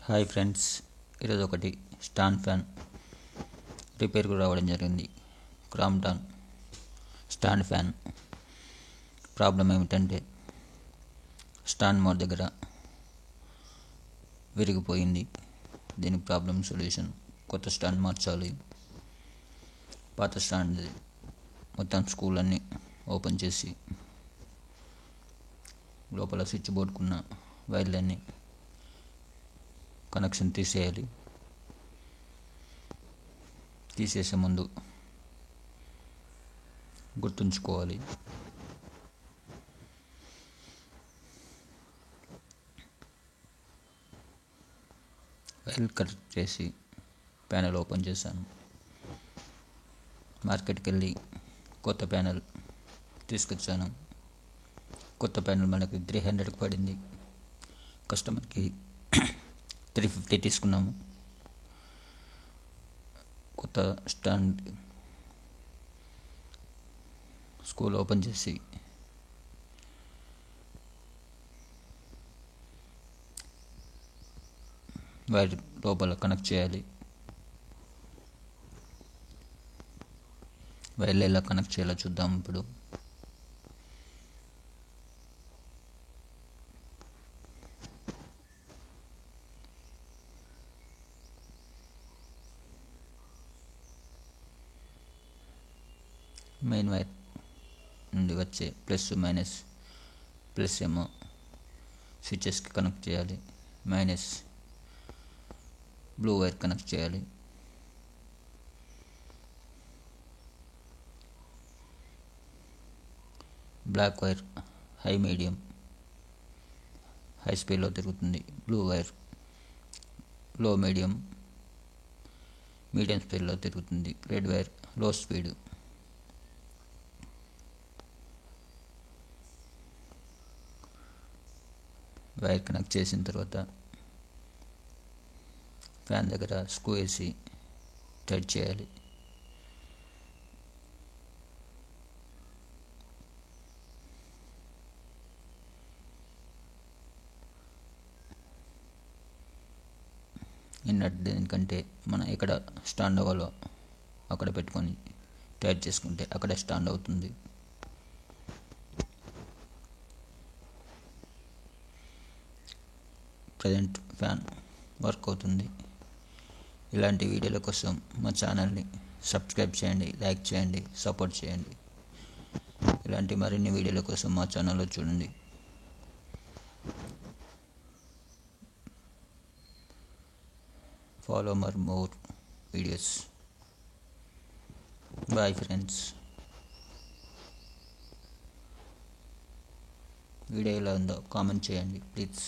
Hi friends, ఈరోజు ఒకటి stand fan రిపేర్కు రావడం జరిగింది. క్రాంప్టన్ స్టాండ్ ఫ్యాన్ ప్రాబ్లం ఏమిటంటే స్టాండ్ మోడ్ దగ్గర విరిగిపోయింది. దీని ప్రాబ్లం సొల్యూషన్ కొత్త స్టాండ్ మార్చాలి. పాత స్టాండ్ మొత్తం స్క్రూలు అన్నీ ఓపెన్ చేసి లోపల స్విచ్ బోర్డుకున్న వైర్లన్నీ కనెక్షన్ తీసేయాలి. తీసేసే ముందు గుర్తుంచుకోవాలి, వైర్ కట్ చేసి ప్యానెల్ ఓపెన్ చేశాను. మార్కెట్కి వెళ్ళి కొత్త ప్యానెల్ తీసుకొచ్చాను. కొత్త ప్యానెల్ మనకి 300కి పడింది. కస్టమర్కి 350 తీసుకున్నాము. కొత్త స్టాండ్ స్క్రూలు ఓపెన్ చేసి వైర్ లోపల కనెక్ట్ చేయాలి. వైర్లు ఎలా కనెక్ట్ చేయాలో చూద్దాం ఇప్పుడు. మెయిన్ వైర్ నుండి వచ్చే ప్లస్ మైనస్, ప్లస్ ఏమో స్విచెస్కి కనెక్ట్ చేయాలి, మైనస్ బ్లూ వైర్ కనెక్ట్ చేయాలి. బ్లాక్ వైర్ హై స్పీడ్లో తిరుగుతుంది. బ్లూ వైర్ మీడియం స్పీడ్లో తిరుగుతుంది. రెడ్ వైర్ లో స్పీడ్. వైర్ కనెక్ట్ చేసిన తర్వాత ఫ్యాన్ దగ్గర స్క్రూ వేసి టైట్ చేయాలి. ఇన్నట్ దేనికంటే మనం ఎక్కడ స్టాండ్ అవ్వాలో అక్కడ పెట్టుకొని టైట్ చేసుకుంటే అక్కడే స్టాండ్ అవుతుంది. ప్రజెంట్ ఫ్యాన్ వర్క్ అవుతుంది. ఇలాంటి వీడియోల కోసం మా ఛానల్ని సబ్స్క్రైబ్ చేయండి, లైక్ చేయండి, సపోర్ట్ చేయండి. ఇలాంటి మరిన్ని వీడియోల కోసం మా ఛానల్లో చూడండి. Follow more videos. Bye friends. Video ఎలా ఉందో కామెంట్ చేయండి ప్లీజ్.